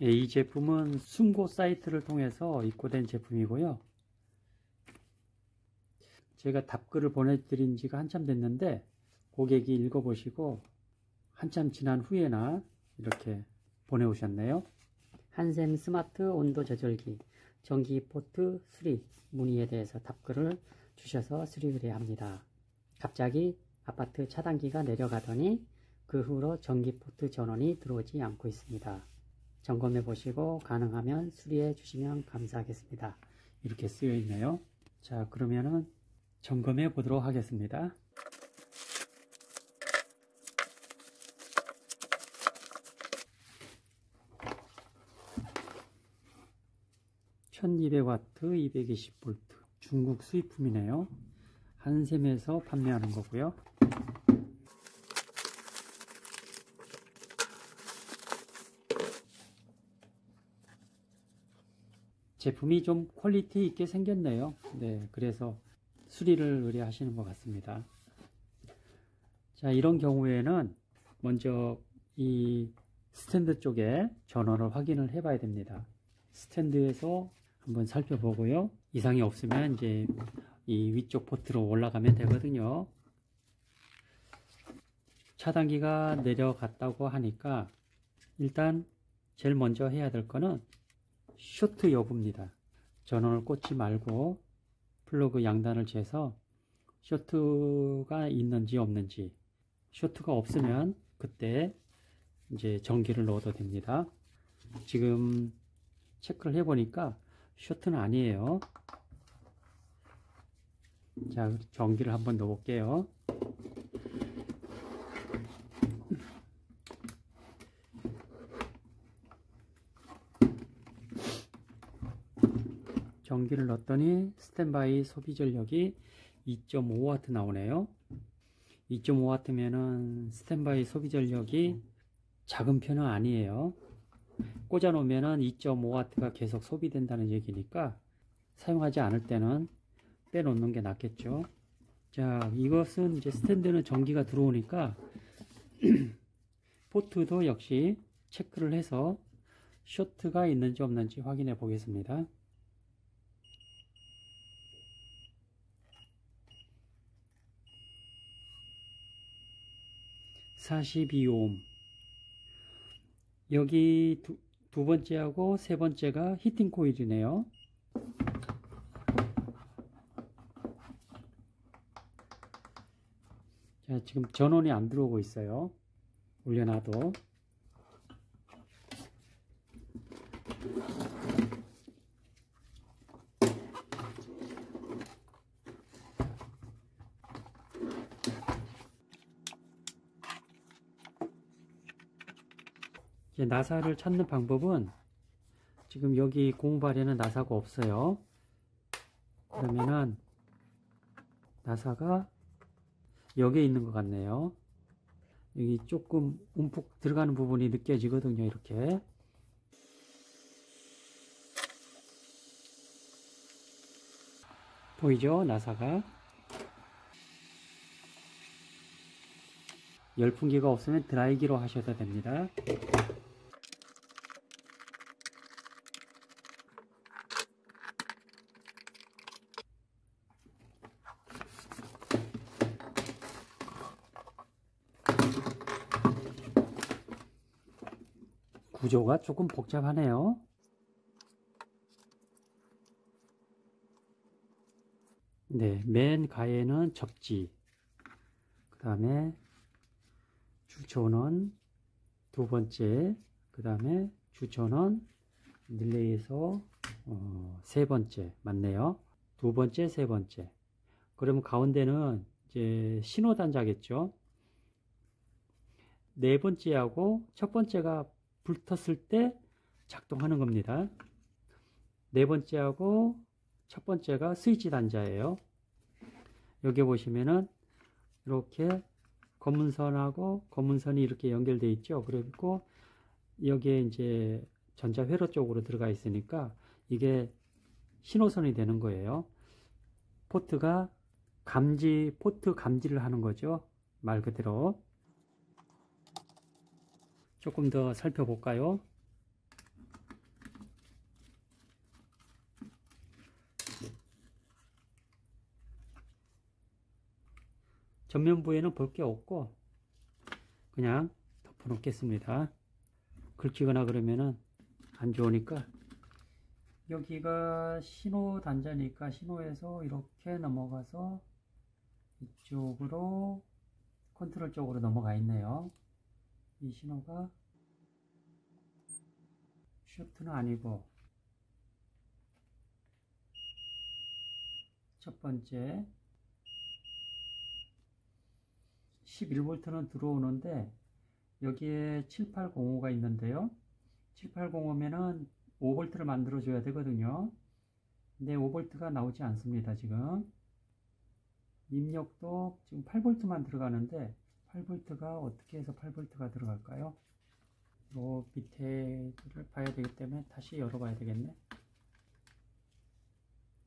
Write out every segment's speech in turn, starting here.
예, 이 제품은 순고 사이트를 통해서 입고된 제품이고요. 제가 답글을 보내드린 지가 한참 됐는데 고객이 읽어보시고 한참 지난 후에나 이렇게 보내오셨네요. 한샘 스마트 온도 조절기 전기 포트 수리 문의에 대해서 답글을 주셔서 수리를 해야 합니다. 갑자기 아파트 차단기가 내려가더니 그 후로 전기 포트 전원이 들어오지 않고 있습니다. 점검해 보시고 가능하면 수리해 주시면 감사하겠습니다. 이렇게 쓰여 있네요. 자, 그러면은 점검해 보도록 하겠습니다. (1200W) 220V 중국 수입품이네요. 한샘에서 판매하는 거고요. 제품이 좀 퀄리티 있게 생겼네요. 네, 그래서 수리를 의뢰하시는 것 같습니다. 자, 이런 경우에는 먼저 이 스탠드 쪽에 전원을 확인을 해 봐야 됩니다. 스탠드에서 한번 살펴보고요. 이상이 없으면 이제 이 위쪽 포트로 올라가면 되거든요. 차단기가 내려갔다고 하니까 일단 제일 먼저 해야 될 거는 쇼트 여부입니다. 전원을 꽂지 말고 플러그 양단을 재서 쇼트가 있는지 없는지, 쇼트가 없으면 그때 이제 전기를 넣어도 됩니다. 지금 체크를 해 보니까 쇼트는 아니에요. 자, 전기를 한번 넣어 볼게요. 전기를 넣었더니 스탠바이 소비 전력이 2.5W 나오네요. 2.5W면은 스탠바이 소비 전력이 작은 편은 아니에요. 꽂아 놓으면은 2.5W가 계속 소비된다는 얘기니까 사용하지 않을 때는 빼놓는 게 낫겠죠. 자, 이것은 이제 스탠드는 전기가 들어오니까 포트도 역시 체크를 해서 쇼트가 있는지 없는지 확인해 보겠습니다. 42오hm. 여기 두 번째하고 세 번째가 히팅 코일이네요. 자, 지금 전원이 안 들어오고 있어요. 올려놔도. 이제 나사를 찾는 방법은 지금 여기 고무발에는 나사가 없어요. 그러면은 나사가 여기에 있는 것 같네요. 여기 조금 움푹 들어가는 부분이 느껴지거든요. 이렇게 보이죠? 나사가. 열풍기가 없으면 드라이기로 하셔도 됩니다. 구조가 조금 복잡하네요. 네, 맨 가에는 접지, 그 다음에 주전원 두 번째, 그 다음에 주전원 릴레이에서 세 번째 맞네요. 두 번째, 세 번째. 그러면 가운데는 이제 신호 단자겠죠. 네 번째하고 첫 번째가 붙었을 때 작동하는 겁니다. 네 번째하고 첫 번째가 스위치 단자예요. 여기 보시면은 이렇게 검은선하고 검은선이 이렇게 연결되어 있죠. 그리고 여기에 이제 전자회로 쪽으로 들어가 있으니까 이게 신호선이 되는 거예요. 포트가 포트 감지를 하는 거죠. 말 그대로. 조금 더 살펴볼까요? 전면부에는 볼 게 없고 그냥 덮어 놓겠습니다. 긁히거나 그러면은 안 좋으니까. 여기가 신호 단자니까 신호에서 이렇게 넘어가서 이쪽으로 컨트롤 쪽으로 넘어가 있네요. 이 신호가 셔트는 아니고 첫 번째 11V는 들어오는데 여기에 7805가 있는데요. 7805면은 5V를 만들어 줘야 되거든요. 근데 5V가 나오지 않습니다. 지금 입력도 지금 8V만 들어가는데 8V가 어떻게 해서 8V가 들어갈까요? 요 밑에를 봐야 되기 때문에 다시 열어봐야 되겠네.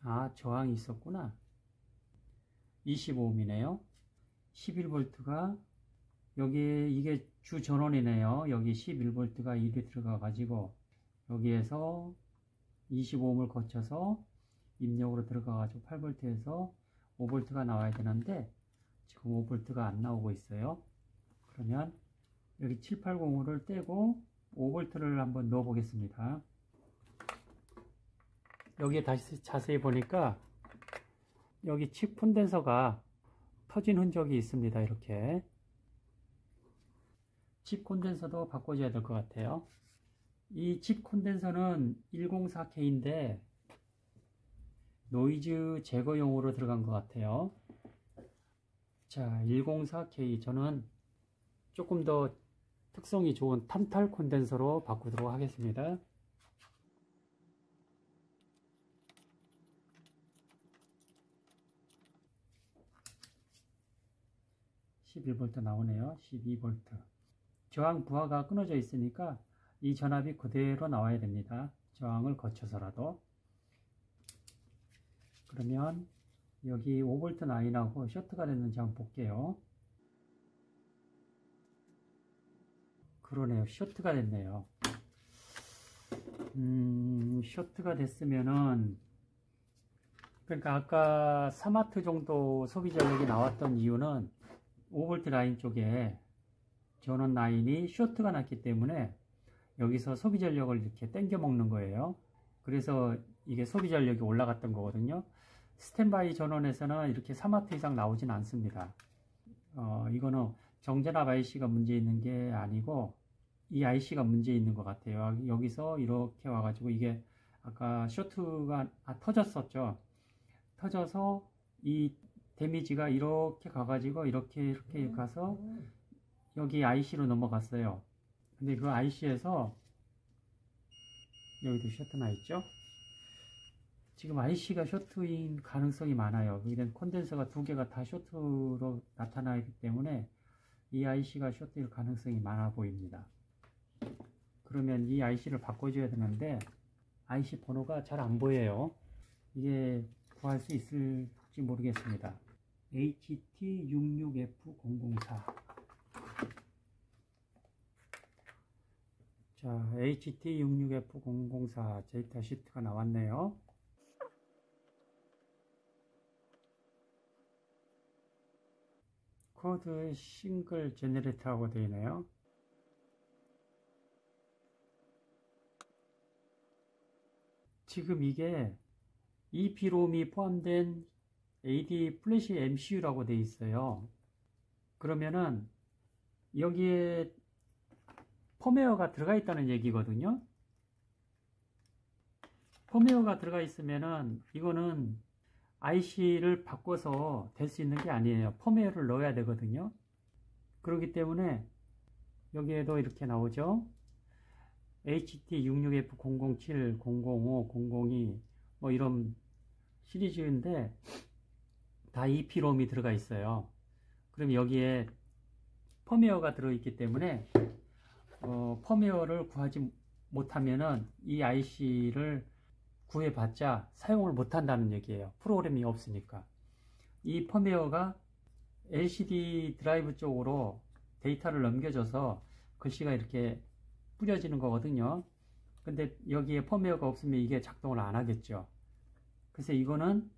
아, 저항이 있었구나. 25ohm이네요. 11V가 여기 이게 주 전원이네요. 여기 11V가 1이 들어가 가지고 여기에서 25ohm을 거쳐서 입력으로 들어가 가지고 8V에서 5V가 나와야 되는데 지금 5V가 안 나오고 있어요. 그러면 여기 7805를 떼고 5V를 한번 넣어 보겠습니다. 여기에 다시 자세히 보니까 여기 칩 콘덴서가 터진 흔적이 있습니다. 이렇게 칩 콘덴서도 바꿔줘야 될 것 같아요. 이 칩 콘덴서는 104K인데 노이즈 제거용으로 들어간 것 같아요. 자, 104K 저는 조금 더 특성이 좋은 탄탈 콘덴서로 바꾸도록 하겠습니다. 11V 나오네요. 12V. 저항 부하가 끊어져 있으니까 이 전압이 그대로 나와야 됩니다. 저항을 거쳐서라도. 그러면 여기 5V 라인하고 셔트가 됐는지 한번 볼게요. 그러네요. 셔트가 됐네요. 셔트가 됐으면은 그러니까 아까 3W 정도 소비 전력이 나왔던 이유는 5V 라인 쪽에 전원 라인이 셔트가 났기 때문에 여기서 소비 전력을 이렇게 땡겨 먹는 거예요. 그래서 이게 소비 전력이 올라갔던 거거든요. 스탠바이 전원에서는 이렇게 3W 이상 나오진 않습니다. 이거는 정전압 IC가 문제 있는 게 아니고 이 IC가 문제 있는 것 같아요. 여기서 이렇게 와가지고 이게 아까 셔트가 터졌었죠. 터져서 이 데미지가 이렇게 가가지고 이렇게 가서 여기 IC로 넘어갔어요. 근데 그 IC에서 여기도 셔트 나 있죠. 지금 IC가 셔트인 가능성이 많아요. 여기는 콘덴서가 두 개가 다 셔트로 나타나기 때문에 이 IC가 셔트일 가능성이 많아 보입니다. 그러면 이 IC를 바꿔줘야 되는데 IC 번호가 잘 안 보여요. 이게 구할 수 있을지 모르겠습니다. HT66F004. 자, HT66F004 데이터 시트가 나왔네요. 코드 싱글 제너레이터라고 되어 있네요. 지금 이게 EEPROM이 포함된 AD 플래시 MCU라고 되어 있어요. 그러면은 여기에 펌웨어가 들어가 있다는 얘기거든요. 펌웨어가 들어가 있으면은 이거는 IC를 바꿔서 될 수 있는 게 아니에요. 펌웨어를 넣어야 되거든요. 그렇기 때문에 여기에도 이렇게 나오죠. HT66F007, 005, 002 뭐 이런 시리즈인데 다 EEPROM이 들어가 있어요. 그럼 여기에 펌웨어가 들어있기 때문에 펌웨어를 구하지 못하면은 이 IC를 구해봤자 사용을 못한다는 얘기예요. 프로그램이 없으니까. 이 펌웨어가 LCD 드라이브 쪽으로 데이터를 넘겨줘서 글씨가 이렇게 뿌려지는 거거든요. 근데 여기에 펌웨어가 없으면 이게 작동을 안 하겠죠. 그래서 이거는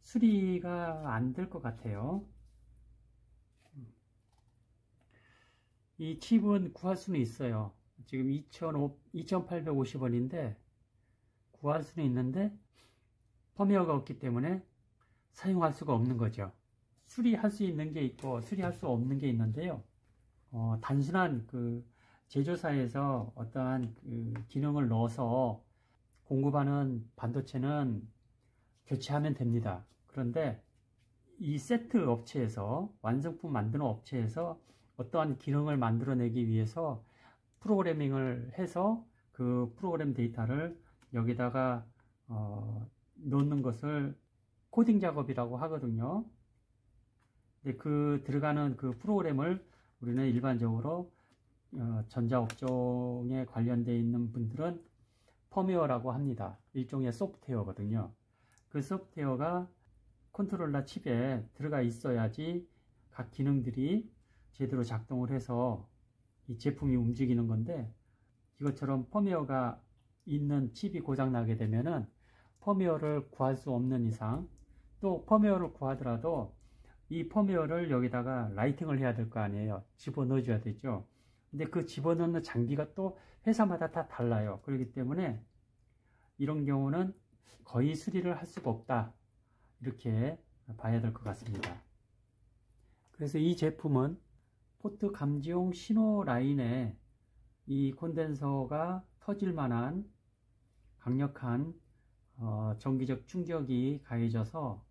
수리가 안 될 것 같아요. 이 칩은 구할 수는 있어요. 지금 2,850원인데 구할 수는 있는데 펌웨어가 없기 때문에 사용할 수가 없는 거죠. 수리할 수 있는 게 있고 수리할 수 없는 게 있는데요. 단순한 그 제조사에서 어떠한 그 기능을 넣어서 공급하는 반도체는 교체하면 됩니다. 그런데 이 세트 업체에서, 완성품 만드는 업체에서 어떠한 기능을 만들어내기 위해서 프로그래밍을 해서 그 프로그램 데이터를 여기다가 넣는 것을 코딩 작업이라고 하거든요. 근데 그 들어가는 그 프로그램을 우리는 일반적으로 전자업종에 관련되어 있는 분들은 펌웨어라고 합니다. 일종의 소프트웨어거든요. 그 소프트웨어가 컨트롤러 칩에 들어가 있어야지 각 기능들이 제대로 작동을 해서 이 제품이 움직이는 건데, 이것처럼 펌웨어가 있는 칩이 고장나게 되면은 펌웨어를 구할 수 없는 이상, 또 펌웨어를 구하더라도 이 펌웨어를 여기다가 라이팅을 해야 될 거 아니에요. 집어넣어 줘야 되죠. 근데 그 집어넣는 장비가 또 회사마다 다 달라요. 그렇기 때문에 이런 경우는 거의 수리를 할 수가 없다, 이렇게 봐야 될 것 같습니다. 그래서 이 제품은 포트 감지용 신호 라인에 이 콘덴서가 터질 만한 강력한 전기적 충격이 가해져서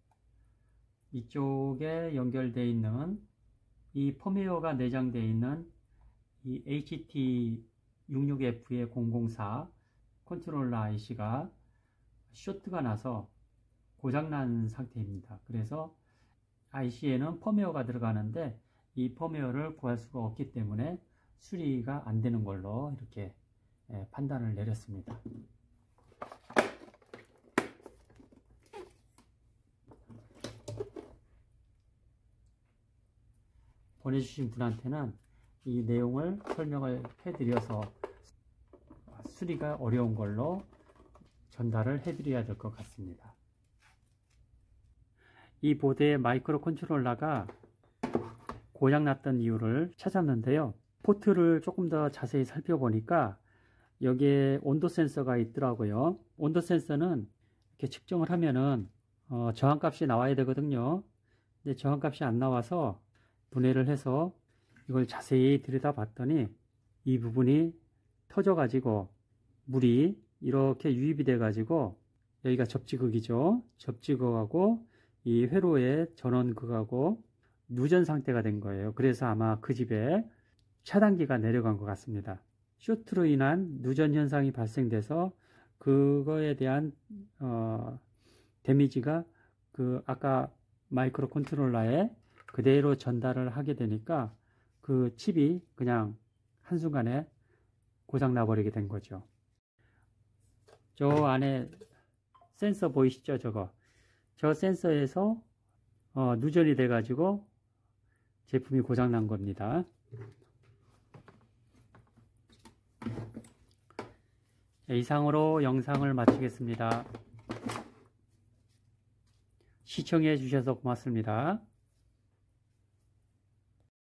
이쪽에 연결되어 있는 이 펌웨어가 내장되어 있는 이 HT66FE004 컨트롤러 IC가 쇼트가 나서 고장난 상태입니다. 그래서 IC에는 펌웨어가 들어가는데 이 펌웨어를 구할 수가 없기 때문에 수리가 안 되는 걸로 이렇게 판단을 내렸습니다. 보내주신 분한테는 이 내용을 설명을 해드려서 수리가 어려운 걸로 전달을 해드려야 될 것 같습니다. 이 보드의 마이크로 컨트롤러가 고장났던 이유를 찾았는데요. 포트를 조금 더 자세히 살펴보니까 여기에 온도 센서가 있더라고요. 온도 센서는 이렇게 측정을 하면은 저항값이 나와야 되거든요. 근데 저항값이 안 나와서 분해를 해서 이걸 자세히 들여다봤더니 이 부분이 터져 가지고 물이 이렇게 유입이 돼 가지고 여기가 접지극이죠. 접지극하고 이 회로의 전원극하고 누전 상태가 된 거예요. 그래서 아마 그 집에 차단기가 내려간 것 같습니다. 쇼트로 인한 누전 현상이 발생돼서 그거에 대한 데미지가 그 아까 마이크로 컨트롤러에 그대로 전달을 하게 되니까 그 칩이 그냥 한순간에 고장 나버리게 된 거죠. 저 안에 센서 보이시죠? 저 센서에서 누전이 돼 가지고 제품이 고장 난 겁니다. 이상으로 영상을 마치겠습니다. 시청해 주셔서 고맙습니다.